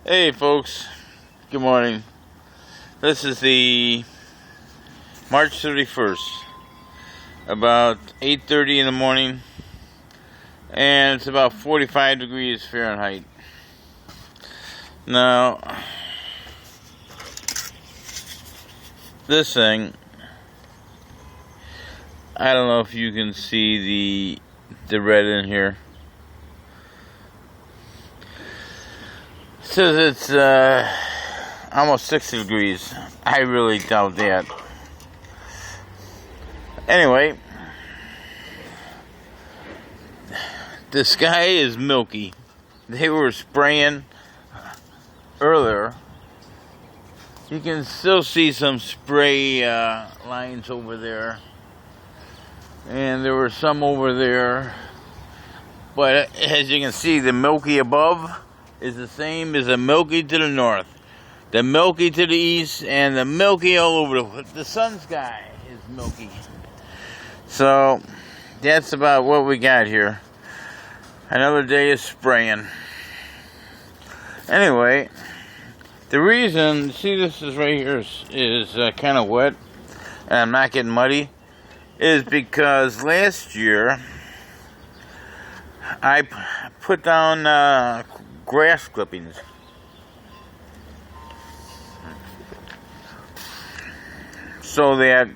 Hey folks, good morning. This is the March 31st, about 8:30 in the morning, and it's about 45 degrees Fahrenheit. Now, this thing, I don't know if you can see the red in here. It says it's almost 60 degrees. I really doubt that. Anyway, the sky is milky. They were spraying earlier. You can still see some spray lines over there. And there were some over there. But as you can see, the milky above is the same as the milky to the north. The milky to the east and the milky all over the sun sky is milky. So that's about what we got here. Another day of spraying. Anyway, the reason, see this is right here is kind of wet and I'm not getting muddy, is because last year I put down grass clippings. So that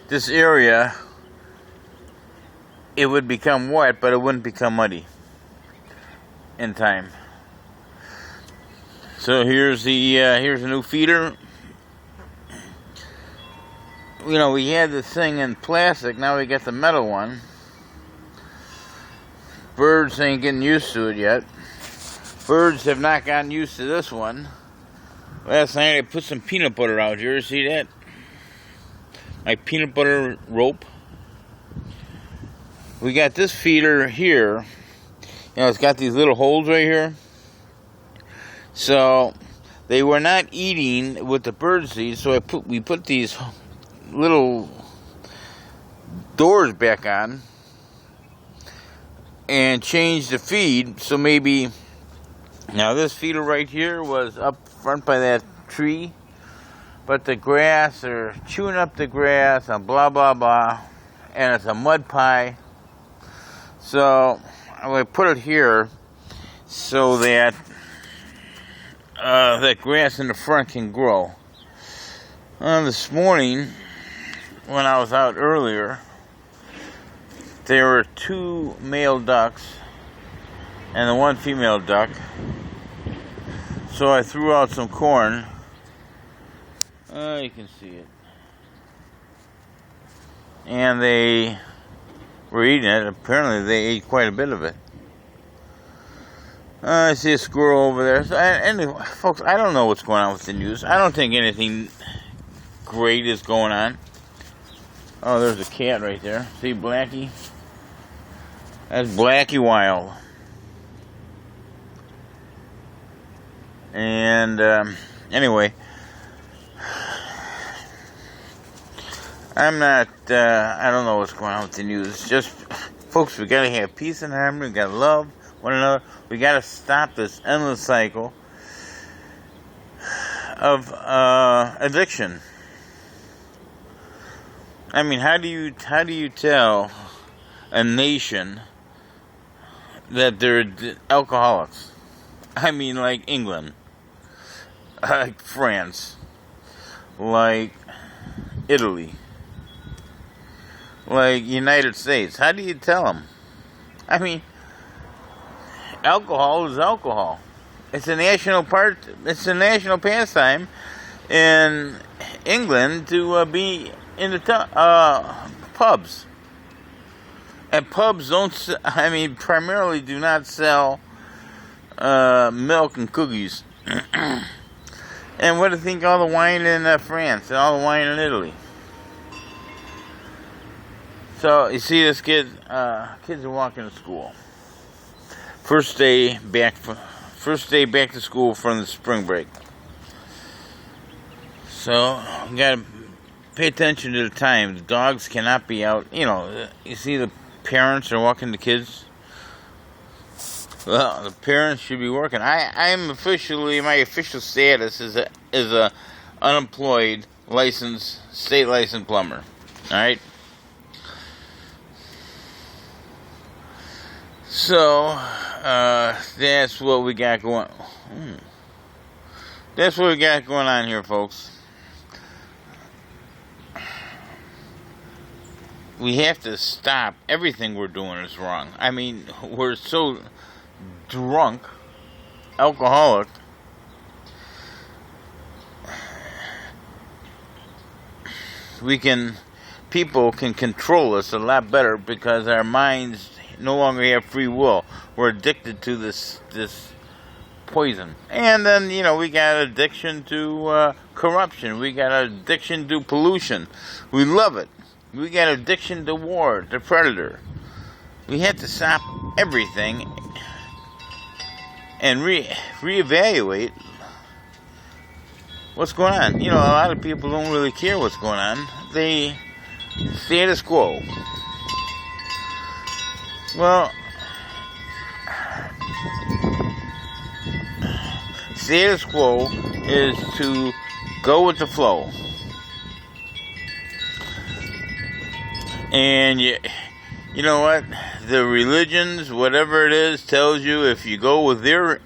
this area, it would become wet, but it wouldn't become muddy in time. So here's a new feeder. You know, we had this thing in plastic, now we got the metal one. Birds ain't getting used to it yet. Birds have not gotten used to this one. Last night I put some peanut butter out here, see that? My peanut butter rope. We got this feeder here. You know, it's got these little holes right here. So they were not eating with the bird seed, so we put these little doors back on and changed the feed. So maybe now this feeder right here was up front by that tree. But the grass, they're chewing up the grass and blah, blah, blah. And it's a mud pie. So I'm going to put it here so that that grass in the front can grow. This morning, when I was out earlier, there were 2 male ducks and the 1 female duck. So I threw out some corn. You can see it. And they were eating it. Apparently they ate quite a bit of it. I see a squirrel over there. So, anyway, folks, I don't know what's going on with the news. I don't think anything great is going on. Oh, there's a cat right there. See Blackie? That's Blackie Wild. And, anyway, I don't know what's going on with the news. Just, folks, we gotta have peace and harmony. We gotta love one another. We gotta stop this endless cycle of addiction. I mean, how do you tell a nation that they're alcoholics? I mean, like England, like France, like Italy, like United States. How do you tell them? I mean, alcohol is alcohol. It's a national pastime in England to be in the pubs. And pubs primarily do not sell milk and cookies. And what do you think all the wine in France and all the wine in Italy? So you see this kids are walking to school. First day back to school from the spring break. So you gotta pay attention to the time. The dogs cannot be out. You know, you see the parents are walking the kids. Well, the parents should be working. I'm officially, my official status is a unemployed state licensed plumber. All right. So that's what we got going. That's what we got going on here, folks. We have to stop. Everything we're doing is wrong. I mean, we're so drunk, alcoholic. People can control us a lot better because our minds no longer have free will. We're addicted to this poison. And then, we got addiction to corruption. We got addiction to pollution. We love it. We got addiction to war, to predator. We have to stop everything and reevaluate what's going on. A lot of people don't really care what's going on. They status quo. Well, status quo is to go with the flow. And you know what? The religions, whatever it is, tells you if you go with their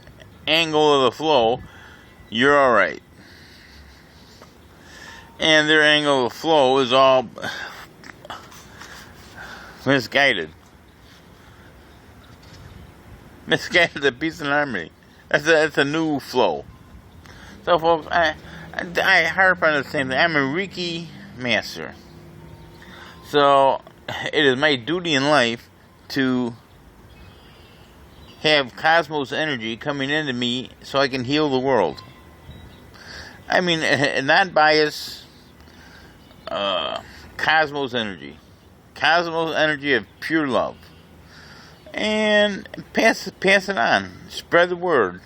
angle of the flow, you're alright. And their angle of the flow is all misguided. Misguided the peace and harmony. That's a new flow. So, folks, I harp on the same thing. I'm a Reiki master. So, it is my duty in life to have cosmos energy coming into me so I can heal the world. I mean, non-biased cosmos energy. Cosmos energy of pure love. And pass it on. Spread the word.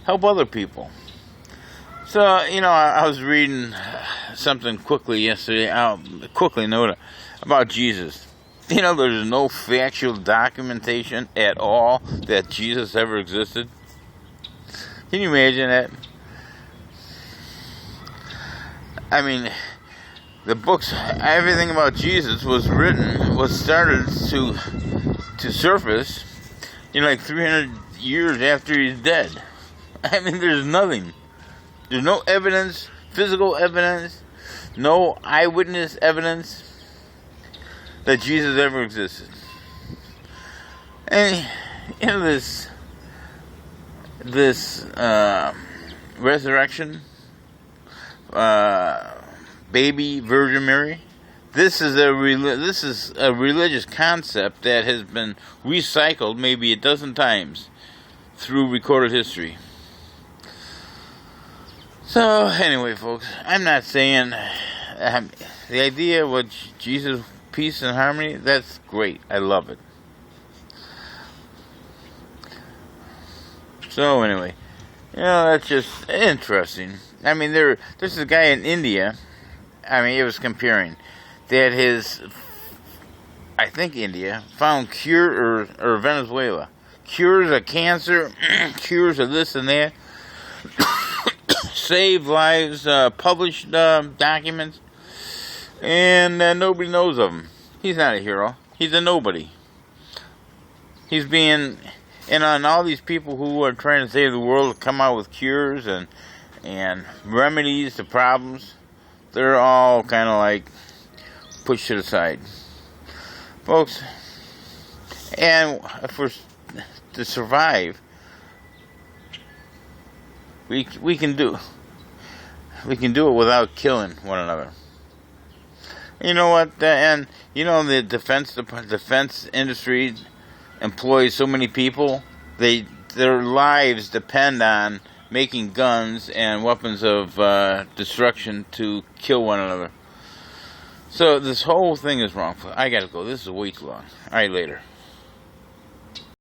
Help other people. So, I was reading something quickly yesterday. I'll quickly note about Jesus. There's no factual documentation at all that Jesus ever existed. Can you imagine that? I mean, the books, everything about Jesus was started to surface like 300 years after he's dead. I mean, there's nothing. There's no evidence, physical evidence, no eyewitness evidence that Jesus ever existed. And this resurrection, baby Virgin Mary, this is a religious concept that has been recycled maybe a dozen times through recorded history. So anyway, folks, I'm not saying the idea of Jesus, peace and harmony, that's great. I love it. So anyway, that's just interesting. I mean, there's a guy in India. I mean, it was comparing that I think India found cure or Venezuela cures of cancer, cures of this and that, saved lives, published documents, and nobody knows of him. He's not a hero. He's a nobody. He's being, and on all these people who are trying to save the world, come out with cures and remedies to problems, they're all kind of like pushed to the side, folks. And for to survive, we can do it without killing one another. You know what? And the defense industry employs so many people. Their lives depend on making guns and weapons of destruction to kill one another. So this whole thing is wrong. I gotta go. This is way too long. All right, later.